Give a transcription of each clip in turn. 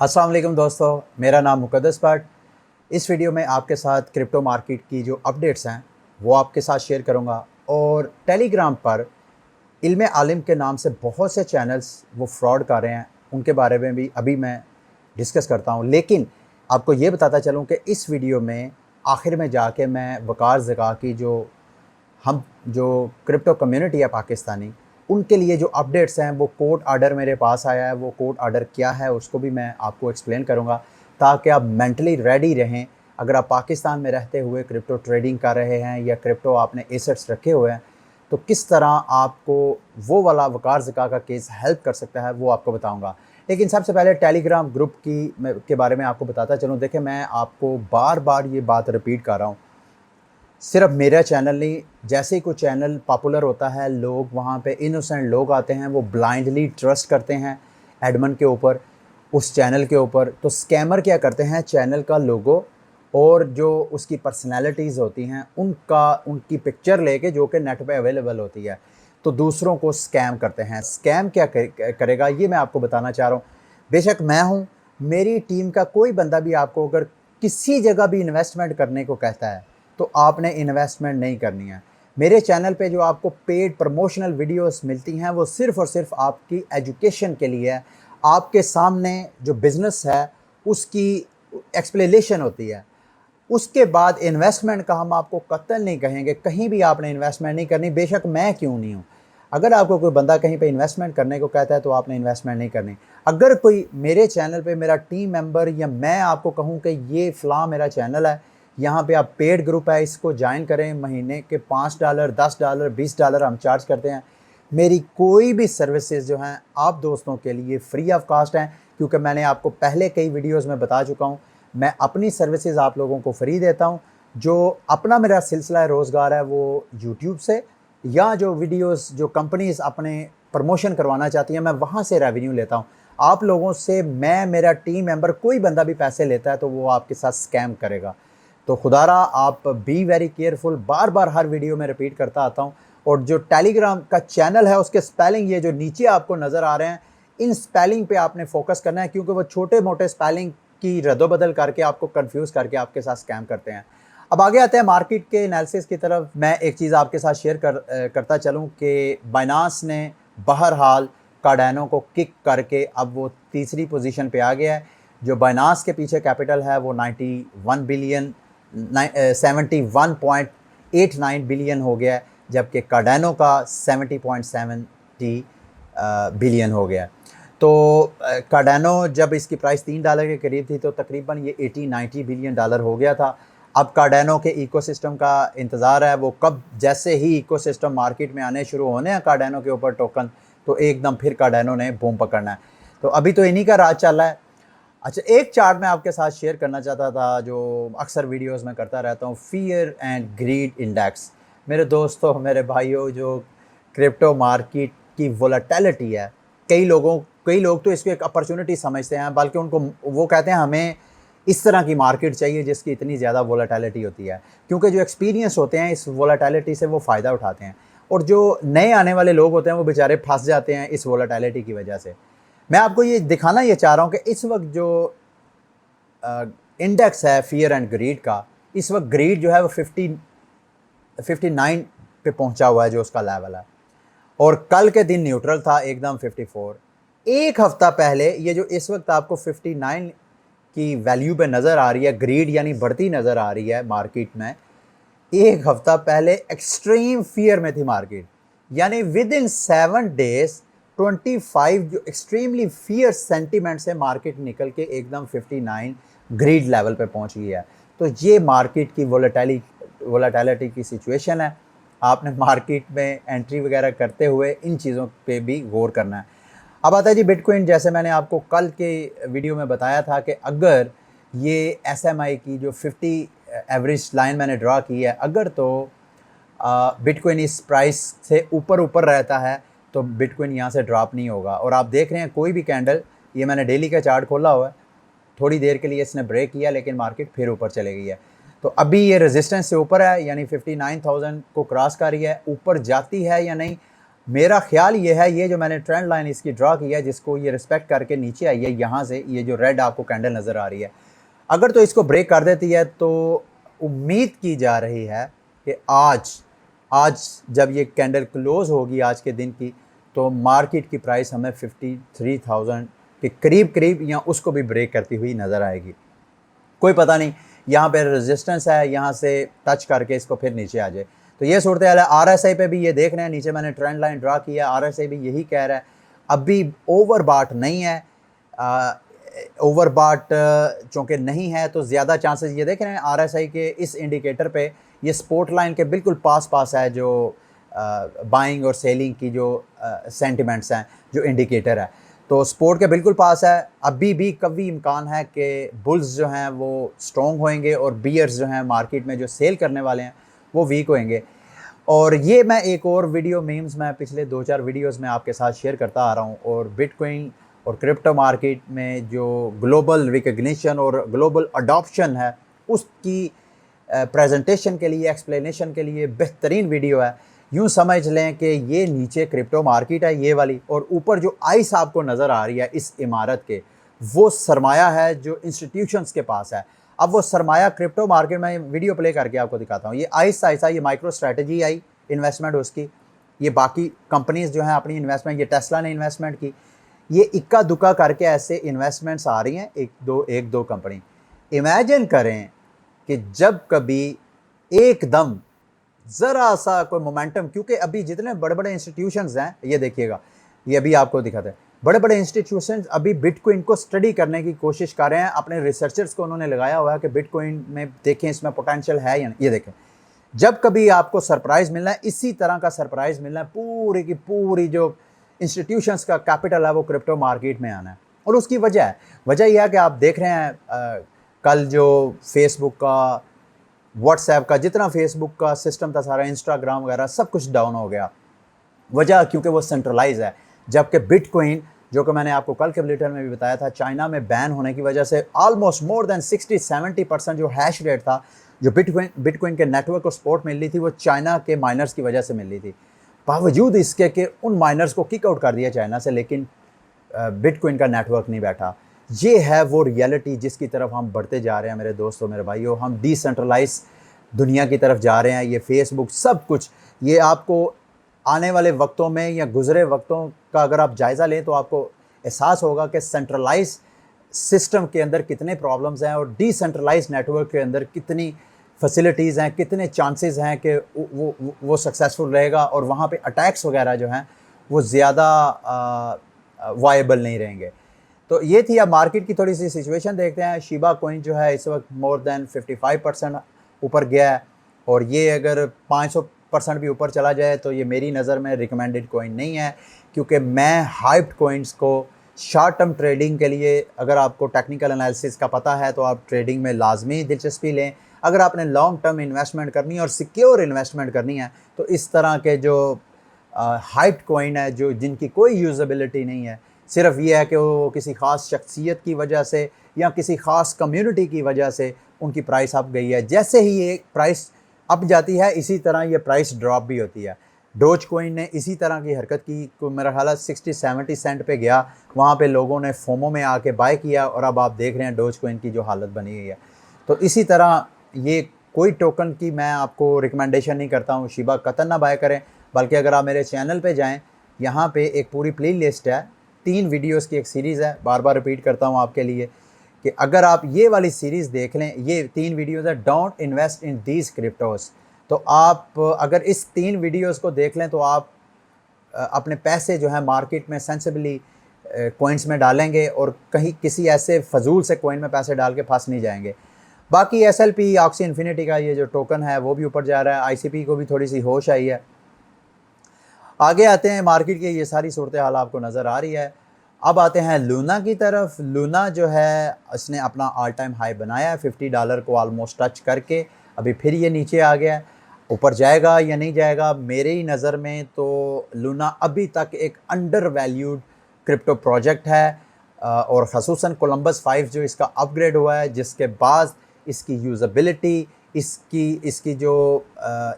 अस्सलाम वालेकुम दोस्तों, मेरा नाम मुक़द्दस भट्ट। इस वीडियो में आपके साथ क्रिप्टो मार्केट की जो अपडेट्स हैं वो आपके साथ शेयर करूंगा। और टेलीग्राम पर इल्म आलिम के नाम से बहुत से चैनल्स वो फ्रॉड कर रहे हैं, उनके बारे में भी अभी मैं डिस्कस करता हूं। लेकिन आपको ये बताता चलूं कि इस वीडियो में आखिर में जाके मैं वक़ार ज़का की हम जो क्रिप्टो कम्युनिटी है पाकिस्तानी, उनके लिए जो अपडेट्स हैं वो कोर्ट ऑर्डर मेरे पास आया है। वो कोर्ट ऑर्डर क्या है उसको भी मैं आपको एक्सप्लेन करूंगा, ताकि आप मेंटली रेडी रहें। अगर आप पाकिस्तान में रहते हुए क्रिप्टो ट्रेडिंग कर रहे हैं या क्रिप्टो आपने एसेट्स रखे हुए हैं, तो किस तरह आपको वो वाला वकार ज़का का केस हेल्प कर सकता है वो आपको बताऊंगा। लेकिन सबसे पहले टेलीग्राम ग्रुप के बारे में आपको बताता चलूँ। देखिए, मैं आपको बार बार ये बात रिपीट कर रहा हूँ, सिर्फ मेरा चैनल नहीं, जैसे ही कोई चैनल पॉपुलर होता है, लोग वहाँ पे इनोसेंट लोग आते हैं, वो ब्लाइंडली ट्रस्ट करते हैं एडमन के ऊपर, उस चैनल के ऊपर। तो स्कैमर क्या करते हैं, चैनल का लोगो और जो उसकी पर्सनैलिटीज़ होती हैं उनकी पिक्चर लेके, जो कि नेट पे अवेलेबल होती है, तो दूसरों को स्कैम करते हैं। स्कैम क्या करेगा ये मैं आपको बताना चाह रहा हूँ। बेशक मैं हूँ, मेरी टीम का कोई बंदा भी आपको अगर किसी जगह भी इन्वेस्टमेंट करने को कहता है तो आपने इन्वेस्टमेंट नहीं करनी है। मेरे चैनल पे जो आपको पेड प्रमोशनल वीडियोस मिलती हैं वो सिर्फ़ और सिर्फ आपकी एजुकेशन के लिए है। आपके सामने जो बिज़नेस है उसकी एक्सप्लेनेशन होती है। उसके बाद इन्वेस्टमेंट का हम आपको कतई नहीं कहेंगे, कहीं भी आपने इन्वेस्टमेंट नहीं करनी, बेशक मैं क्यों नहीं हूँ। अगर आपको कोई बंदा कहीं पे इन्वेस्टमेंट करने को कहता है तो आपने इन्वेस्टमेंट नहीं करनी। अगर कोई मेरे चैनल पे मेरा टीम मेंबर या मैं आपको कहूँ कि ये फ़लाँ मेरा चैनल है, यहाँ पे आप पेड ग्रुप है, इसको ज्वाइन करें, महीने के $5, $10, $20 हम चार्ज करते हैं। मेरी कोई भी सर्विसेज जो हैं आप दोस्तों के लिए फ्री ऑफ कास्ट हैं, क्योंकि मैंने आपको पहले कई वीडियोज़ में बता चुका हूँ, मैं अपनी सर्विसेज आप लोगों को फ्री देता हूँ। जो अपना मेरा सिलसिला रोज़गार है वो यूट्यूब से, या जो वीडियोस जो कंपनीज़ अपने प्रमोशन करवाना चाहती हैं मैं वहाँ से रेवेन्यू लेता हूँ। आप लोगों से मैं, मेरा टीम मेंबर, कोई बंदा भी पैसे लेता है तो वो आपके साथ स्कैम करेगा। तो खुदारा आप be very careful, bar bar her video में रिपीट करता आता हूँ। और जो टेलीग्राम का चैनल है उसके स्पेलिंग ये जो नीचे आपको नज़र आ रहे हैं, इन स्पेलिंग पे आपने फोकस करना है, क्योंकि वो छोटे मोटे स्पेलिंग की रद्दोबदल करके आपको कंफ्यूज करके आपके साथ स्कैम करते हैं। अब आगे आते हैं मार्केट के एनालिसिस की तरफ। मैं एक चीज़ आपके साथ शेयर करता चलूँ कि बाइनांस ने बहरहाल कार्डानो को किक करके अब वो तीसरी पोजीशन पे आ गया है। जो बाइनांस के पीछे कैपिटल है वो 91 बिलियन 71.89 बिलियन हो गया है, जबकि कार्डानो का 70.70 बिलियन हो गया। तो कार्डानो जब इसकी प्राइस $3 के करीब थी तो तकरीबन ये 80-90 बिलियन डॉलर हो गया था। अब कार्डानो के इकोसिस्टम का इंतज़ार है, वो कब जैसे ही इकोसिस्टम मार्केट में आने शुरू होने हैं कार्डानो के ऊपर टोकन, तो एकदम फिर कार्डानो ने बूम पकड़ना है। तो अभी तो इन्हीं का राज चल रहा है। अच्छा, एक चार्ट मैं आपके साथ शेयर करना चाहता था जो अक्सर वीडियोस में करता रहता हूँ, फियर एंड ग्रीड इंडेक्स। मेरे दोस्तों, मेरे भाइयों, जो क्रिप्टो मार्केट की वोलेटिलिटी है, कई लोग तो इसको एक अपॉर्चुनिटी समझते हैं, बल्कि उनको वो कहते हैं हमें इस तरह की मार्केट चाहिए जिसकी इतनी ज़्यादा वोलेटिलिटी होती है, क्योंकि जो एक्सपीरियंस होते हैं इस वोलेटिलिटी से वो फ़ायदा उठाते हैं। और जो नए आने वाले लोग होते हैं वो बेचारे फंस जाते हैं इस वोलेटिलिटी की वजह से। मैं आपको ये दिखाना ये चाह रहा हूँ कि इस वक्त जो इंडेक्स है फियर एंड ग्रीड का, इस वक्त ग्रीड जो है वो 59 पे पहुंचा हुआ है, जो उसका लेवल है। और कल के दिन न्यूट्रल था एकदम 54। एक हफ्ता पहले ये जो इस वक्त आपको 59 की वैल्यू पे नज़र आ रही है, ग्रीड यानी बढ़ती नज़र आ रही है मार्केट में, एक हफ्ता पहले एक्सट्रीम फियर में थी मार्केट। यानी विद इन 7 डेज 25 जो एक्सट्रीमली फियर सेंटीमेंट से मार्केट निकल के एकदम 59 ग्रीड लेवल पे पहुंच गई है। तो ये मार्केट की वोलेटिलिटी की सिचुएशन है। आपने मार्केट में एंट्री वगैरह करते हुए इन चीज़ों पे भी गौर करना है। अब आता है जी बिटकॉइन। जैसे मैंने आपको कल के वीडियो में बताया था कि अगर ये एसएमआई की जो 50 एवरेज लाइन मैंने ड्रा की है, अगर तो बिटकॉइन इस प्राइस से ऊपर ऊपर रहता है तो बिटकॉइन यहाँ से ड्रॉप नहीं होगा। और आप देख रहे हैं कोई भी कैंडल, ये मैंने डेली का चार्ट खोला हुआ है, थोड़ी देर के लिए इसने ब्रेक किया लेकिन मार्केट फिर ऊपर चले गई है। तो अभी ये रेजिस्टेंस से ऊपर है, यानी 59,000 को क्रॉस कर रही है। ऊपर जाती है या नहीं, मेरा ख्याल ये है, ये जो मैंने ट्रेंड लाइन इसकी ड्रा की है, जिसको ये रिस्पेक्ट करके नीचे आई है, यहाँ से ये जो रेड आपको कैंडल नज़र आ रही है, अगर तो इसको ब्रेक कर देती है तो उम्मीद की जा रही है कि आज आज जब ये कैंडल क्लोज होगी आज के दिन की, तो मार्केट की प्राइस हमें 53,000 के करीब करीब या उसको भी ब्रेक करती हुई नज़र आएगी। कोई पता नहीं, यहाँ पे रेजिस्टेंस है, यहाँ से टच करके इसको फिर नीचे आ जाए। तो ये सूरत हाल है। RSI पे भी ये देख रहे हैं, नीचे मैंने ट्रेंड लाइन ड्रा किया, RSI भी यही कह रहा है, अभी ओवरबॉट नहीं है। ओवरबॉट चूँकि नहीं है तो ज़्यादा चांसेस ये देख रहे हैं RSI के इस इंडिकेटर पे, ये सपोर्ट लाइन के बिल्कुल पास है जो बाइंग और सेलिंग की जो सेंटिमेंट्स हैं, जो इंडिकेटर है, तो सपोर्ट के बिल्कुल पास है। अभी भी कभी इम्कान है कि बुल्स जो हैं वो स्ट्रॉन्ग होएंगे और बियर्स जो हैं मार्केट में जो सेल करने वाले हैं वो वीक होएंगे। और ये मैं एक और वीडियो मीम्स मैं पिछले 2-4 वीडियोस में आपके साथ शेयर करता आ रहा हूँ। और बिटकॉइन और क्रिप्टो मार्केट में जो ग्लोबल रिकग्निशन और ग्लोबल अडॉप्शन है, उसकी प्रेजेंटेशन के लिए, एक्सप्लेनेशन के लिए बेहतरीन वीडियो है। यूँ समझ लें कि ये नीचे क्रिप्टो मार्केट है ये वाली, और ऊपर जो आइस आपको नज़र आ रही है इस इमारत के, वो सरमाया है जो इंस्टीट्यूशंस के पास है। अब वो सरमाया क्रिप्टो मार्केट में वीडियो प्ले करके आपको दिखाता हूँ। ये आइस आइसा, ये माइक्रो स्ट्रेटजी आई इन्वेस्टमेंट उसकी, ये बाकी कंपनीज जो हैं अपनी इन्वेस्टमेंट, ये टेस्ला ने इन्वेस्टमेंट की, ये इक्का दुक्का करके ऐसे इन्वेस्टमेंट्स आ रही हैं, एक दो कंपनी। इमेजिन करें कि जब कभी एकदम ज़रा सा कोई मोमेंटम, क्योंकि अभी जितने बड़े बड़े इंस्टीट्यूशंस हैं, ये देखिएगा, ये अभी आपको दिखाते हैं, बड़े बड़े इंस्टीट्यूशंस अभी बिटकॉइन को स्टडी करने की कोशिश कर रहे हैं। अपने रिसर्चर्स को उन्होंने लगाया हुआ है कि बिटकॉइन में देखें इसमें पोटेंशियल है या नहीं। ये देखें, जब कभी आपको सरप्राइज़ मिलना है, इसी तरह का सरप्राइज़ मिलना है, पूरी की पूरी जो इंस्टीट्यूशंस का कैपिटल है वो क्रिप्टो मार्केट में आना है। और उसकी वजह यह है कि आप देख रहे हैं कल जो फेसबुक का, व्हाट्सएप का, जितना फेसबुक का सिस्टम था सारा, इंस्टाग्राम वगैरह सब कुछ डाउन हो गया। वजह क्योंकि वो सेंट्रलाइज है। जबकि बिटकॉइन, जो कि मैंने आपको कल के बुलेटिन में भी बताया था, चाइना में बैन होने की वजह से ऑलमोस्ट मोर देन 60-70% जो हैश रेट था, जो बिटकॉइन के नेटवर्क को सपोर्ट मिल रही थी, वो चाइना के माइनर्स की वजह से मिल रही थी। बावजूद इसके कि उन माइनर्स को किक आउट कर दिया चाइना से, लेकिन बिटकॉइन का नेटवर्क नहीं बैठा। ये है वो रियलिटी जिसकी तरफ हम बढ़ते जा रहे हैं मेरे दोस्तों, मेरे भाइयों। हम डिसेंट्रलाइज दुनिया की तरफ जा रहे हैं। ये फेसबुक, सब कुछ, ये आपको आने वाले वक्तों में या गुजरे वक्तों का अगर आप जायज़ा लें तो आपको एहसास होगा कि सेंट्रलाइज सिस्टम के अंदर कितने प्रॉब्लम्स हैं और डिसेंट्रलाइज नेटवर्क के अंदर कितनी फैसिलिटीज़ हैं, कितने चांसेस हैं कि वो सक्सेसफुल रहेगा, और वहाँ पे अटैक्स वगैरह जो हैं वो ज़्यादा वायबल नहीं रहेंगे। तो ये थी। अब मार्केट की थोड़ी सी सिचुएशन देखते हैं। शिबा कॉइन जो है इस वक्त मोर देन 55% ऊपर गया है, और ये अगर 500% भी ऊपर चला जाए तो ये मेरी नज़र में रिकमेंडेड कॉइन नहीं है, क्योंकि मैं हाइप्ड कॉइन्स को शॉर्ट टर्म ट्रेडिंग के लिए, अगर आपको टेक्निकल एनालिसिस का पता है तो आप ट्रेडिंग में लाजमी दिलचस्पी लें। अगर आपने लॉन्ग टर्म इन्वेस्टमेंट करनी है और सिक्योर इन्वेस्टमेंट करनी है, तो इस तरह के जो हाइप्ड कॉइन है, जो जिनकी कोई यूज़ेबिलिटी नहीं है, सिर्फ ये है कि वो किसी ख़ास शख्सियत की वजह से या किसी ख़ास कम्युनिटी की वजह से उनकी प्राइस अप गई है। जैसे ही ये प्राइस अप जाती है, इसी तरह ये प्राइस ड्रॉप भी होती है। डोज कॉइन ने इसी तरह की हरकत की, मेरा ख्याल 60-70 सेंट पे गया, वहाँ पे लोगों ने फोमो में आके बाय किया, और अब आप देख रहे हैं डोज कॉइन की जो हालत बनी हुई है। तो इसी तरह ये कोई टोकन की मैं आपको रिकमेंडेशन नहीं करता हूँ, शिबा कतन ना बाय करें। बल्कि अगर आप मेरे चैनल पे जाएं, यहाँ पे एक पूरी प्ले लिस्ट है, 3 वीडियोस की एक सीरीज़ है। बार बार रिपीट करता हूँ आपके लिए कि अगर आप ये वाली सीरीज़ देख लें, ये 3 वीडियोस है, डोंट इन्वेस्ट इन दीज क्रिप्टोस, तो आप अगर इस 3 वीडियोस को देख लें तो आप अपने पैसे जो है मार्केट में सेंसिबली कॉइन्स में डालेंगे, और कहीं किसी ऐसे फजूल से कॉइन में पैसे डाल के फंस नहीं जाएंगे। बाकी SLP ऑक्सी इन्फिनिटी का ये जो टोकन है वो भी ऊपर जा रहा है। ICP को भी थोड़ी सी होश आई है। आगे आते हैं, मार्केट की ये सारी सूरत हाल आपको नज़र आ रही है। अब आते हैं लूना की तरफ। लूना जो है इसने अपना ऑल टाइम हाई बनाया है, $50 को ऑलमोस्ट टच करके अभी फिर ये नीचे आ गया है। ऊपर जाएगा या नहीं जाएगा, मेरी नज़र में तो लूना अभी तक एक अंडर वैल्यूड क्रिप्टो प्रोजेक्ट है, और ख़ुसूसन कोलंबस 5 जो इसका अपग्रेड हुआ है, जिसके बाद इसकी यूज़ेबिलिटी, इसकी जो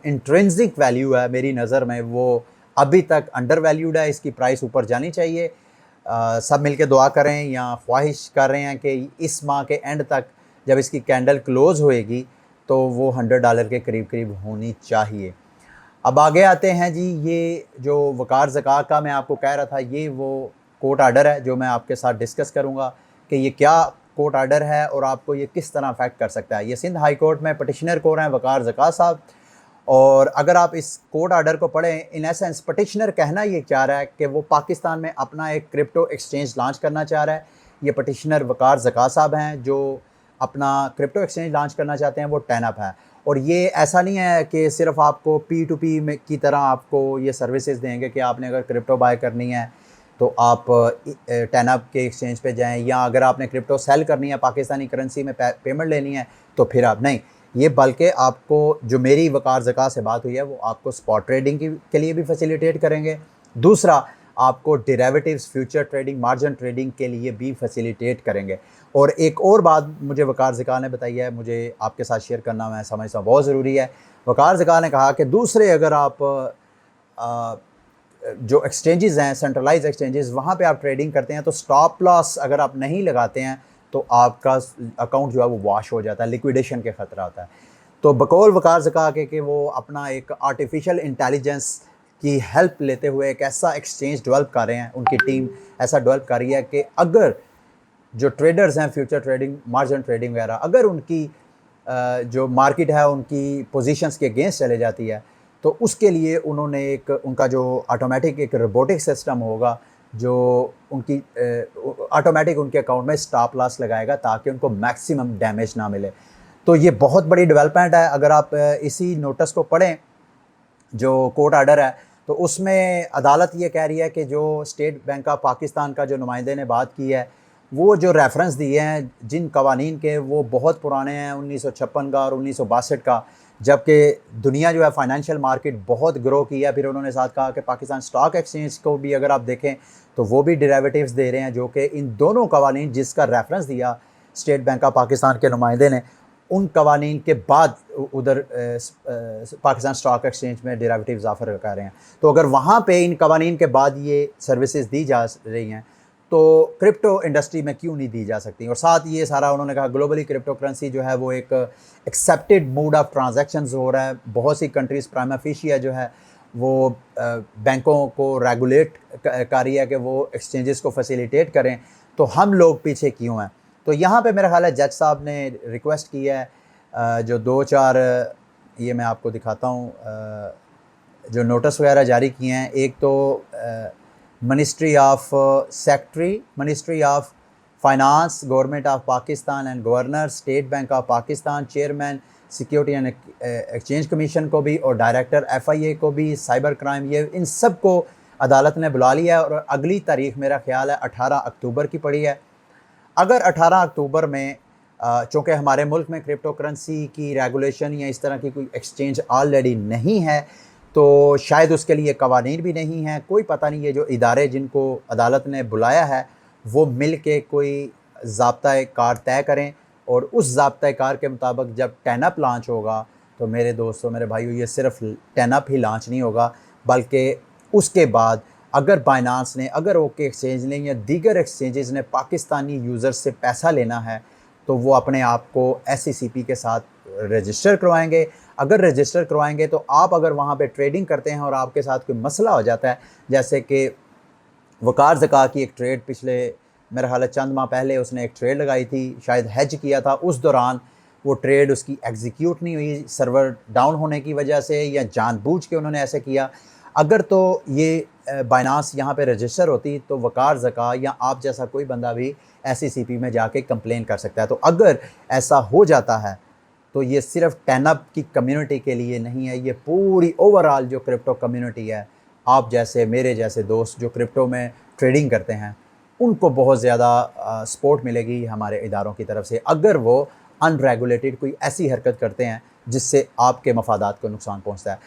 इंट्रिंसिक वैल्यू है, मेरी नज़र में वो अभी तक अंडर वैल्यूड है, इसकी प्राइस ऊपर जानी चाहिए। सब मिलके दुआ करें या ख्वाहिश कर रहे हैं कि इस माह के एंड तक जब इसकी कैंडल क्लोज़ होएगी तो वो $100 के करीब करीब होनी चाहिए। अब आगे आते हैं जी, ये जो वक़ार ज़कात का मैं आपको कह रहा था, ये वो कोर्ट आर्डर है जो मैं आपके साथ डिस्कस करूँगा कि ये क्या कोर्ट आर्डर है और आपको ये किस तरह अफेक्ट कर सकता है। ये सिंध हाई कोर्ट में पटिशनर कोर्ट हैं वक़ार ज़कात साहब, और अगर आप इस कोर्ट आर्डर को पढ़ें, इन एसेंस पटिशनर कहना ये चाह रहा है कि वो पाकिस्तान में अपना एक क्रिप्टो एक्सचेंज लॉन्च करना चाह रहा है। ये पटिशनर वक़ार ज़कात साहब हैं जो अपना क्रिप्टो एक्सचेंज लॉन्च करना चाहते हैं, वो टैनअप है। और ये ऐसा नहीं है कि सिर्फ आपको P2P में की तरह आपको ये सर्विसेज देंगे कि आपने अगर क्रिप्टो बाय करनी है तो आप टैनअप के एक्सचेंज पे जाएं, या अगर आपने क्रिप्टो सेल करनी है पाकिस्तानी करेंसी में पेमेंट लेनी है तो फिर आप नहीं, ये बल्कि आपको जो मेरी वक़ार ज़कात से बात हुई है वो आपको स्पॉट ट्रेडिंग के लिए भी फैसिलिटेट करेंगे। दूसरा, आपको derivatives, future trading, margin trading के लिए भी फैसिलिटेट करेंगे। और एक और बात मुझे वक़ार ज़कात ने बताई है, मुझे आपके साथ शेयर करना मैं समझता हूँ बहुत ज़रूरी है। वक़ार ज़कात ने कहा कि दूसरे अगर आप जो एक्सचेंजेस हैं, सेंट्रलाइज एक्सचेंजेस, वहाँ पे आप ट्रेडिंग करते हैं तो स्टॉप लॉस अगर आप नहीं लगाते हैं तो आपका अकाउंट जो है वो वॉश हो जाता है, लिक्विडेशन के ख़तरा होता है। तो बकौल वक़ार ज़कात के कि वो अपना एक आर्टिफिशियल इंटेलिजेंस की हेल्प लेते हुए एक ऐसा एक्सचेंज डेवलप कर रहे हैं, उनकी टीम ऐसा डेवलप कर रही है कि अगर जो ट्रेडर्स हैं, फ्यूचर ट्रेडिंग, मार्जिन ट्रेडिंग वगैरह, अगर उनकी जो मार्केट है उनकी पोजीशंस के अगेंस्ट चले जाती है तो उसके लिए उन्होंने एक उनका जो ऑटोमेटिक एक रोबोटिक सिस्टम होगा जो उनकी ऑटोमेटिक उनके अकाउंट में स्टॉप लॉस लगाएगा ताकि उनको मैक्सिमम डैमेज ना मिले। तो ये बहुत बड़ी डेवलपमेंट है। अगर आप इसी नोटिस को पढ़ें जो कोर्ट आर्डर है तो उसमें अदालत ये कह रही है कि जो स्टेट बैंक ऑफ पाकिस्तान का जो नुमाइंदे ने बात की है, वो जो रेफरेंस दिए हैं जिन कवानीन के, वो बहुत पुराने हैं, 1956 का और 1962 का, जबकि दुनिया जो है फाइनेंशियल मार्केट बहुत ग्रो की है। फिर उन्होंने साथ कहा कि पाकिस्तान स्टॉक एक्सचेंज को भी अगर आप देखें तो वो भी डेरिवेटिव्स दे रहे हैं, जो कि इन दोनों कवानीन जिसका रेफरेंस दिया स्टेट बैंक ऑफ पाकिस्तान के नुमाइंदे ने, उन कवानीन के बाद उधर पाकिस्तान स्टॉक एक्सचेंज में डेरिवेटिव्स ऑफर कर रहे हैं। तो अगर वहाँ पे इन कवानीन के बाद ये सर्विसेज दी जा रही हैं तो क्रिप्टो इंडस्ट्री में क्यों नहीं दी जा सकती। और साथ ये सारा उन्होंने कहा ग्लोबली क्रिप्टो करेंसी जो है वो एक एक्सेप्टेड मोड ऑफ ट्रांजैक्शंस हो रहा है। बहुत सी कंट्रीज़ प्राइमा फेशिया जो है वो बैंकों को रेगुलेट कर रही है कि वो एक्सचेंजेस को फैसिलिटेट करें, तो हम लोग पीछे क्यों हैं। तो यहाँ पे मेरा ख्याल है जज साहब ने रिक्वेस्ट की है, जो 2-4 ये मैं आपको दिखाता हूँ जो नोटिस वगैरह जारी किए हैं। एक तो ministry of secretary, ministry of finance, government of Pakistan and governor, state bank of Pakistan, chairman security and exchange commission को भी, और डायरेक्टर FIA को भी, साइबर क्राइम, ये इन सब को अदालत ने बुला लिया है। और अगली तारीख मेरा ख्याल है 18 अक्टूबर की पड़ी है। अगर 18 अक्टूबर में चूँकि हमारे मुल्क में क्रिप्टो करेंसी की रेगुलेशन या इस तरह की कोई एक्सचेंज ऑलरेडी नहीं है तो शायद उसके लिए कवानीन भी नहीं है, कोई पता नहीं। ये जो इदारे जिनको अदालत ने बुलाया है वो मिल के कोई ज़ाब्ता कार तय करें, और उस ज़ाब्ता कार के मुताबिक जब टैनअप लॉन्च होगा तो मेरे दोस्तों, मेरे भाइयों, ये सिर्फ टैनअप ही लॉन्च नहीं होगा, बल्कि उसके बाद अगर बाइनांस ने, अगर ओके एक्सचेंज ने या दीगर एक्सचेंजेस ने पाकिस्तानी यूज़र्स से पैसा लेना है तो वो अपने आप को SECP के साथ रजिस्टर करवाएंगे। अगर रजिस्टर करवाएंगे तो आप अगर वहाँ पे ट्रेडिंग करते हैं और आपके साथ कोई मसला हो जाता है, जैसे कि वक़ार ज़कात की एक ट्रेड पिछले मेरा ख्याल है चंद माह पहले उसने एक ट्रेड लगाई थी, शायद हेज किया था, उस दौरान वो ट्रेड उसकी एग्जीक्यूट नहीं हुई सर्वर डाउन होने की वजह से, या जानबूझ के उन्होंने ऐसे किया। अगर तो ये बाइनांस यहाँ पे रजिस्टर होती तो वक़ार ज़कात या आप जैसा कोई बंदा भी SECP में जाके कंप्लेन कर सकता है। तो अगर ऐसा हो जाता है तो ये सिर्फ टैनअप की कम्युनिटी के लिए नहीं है, ये पूरी ओवरऑल जो क्रिप्टो कम्युनिटी है, आप जैसे मेरे जैसे दोस्त जो क्रिप्टो में ट्रेडिंग करते हैं, उनको बहुत ज़्यादा सपोर्ट मिलेगी हमारे इदारों की तरफ से अगर वो अनरेगुलेटेड कोई ऐसी हरकत करते हैं जिससे आपके मफादात को नुकसान पहुंचता है।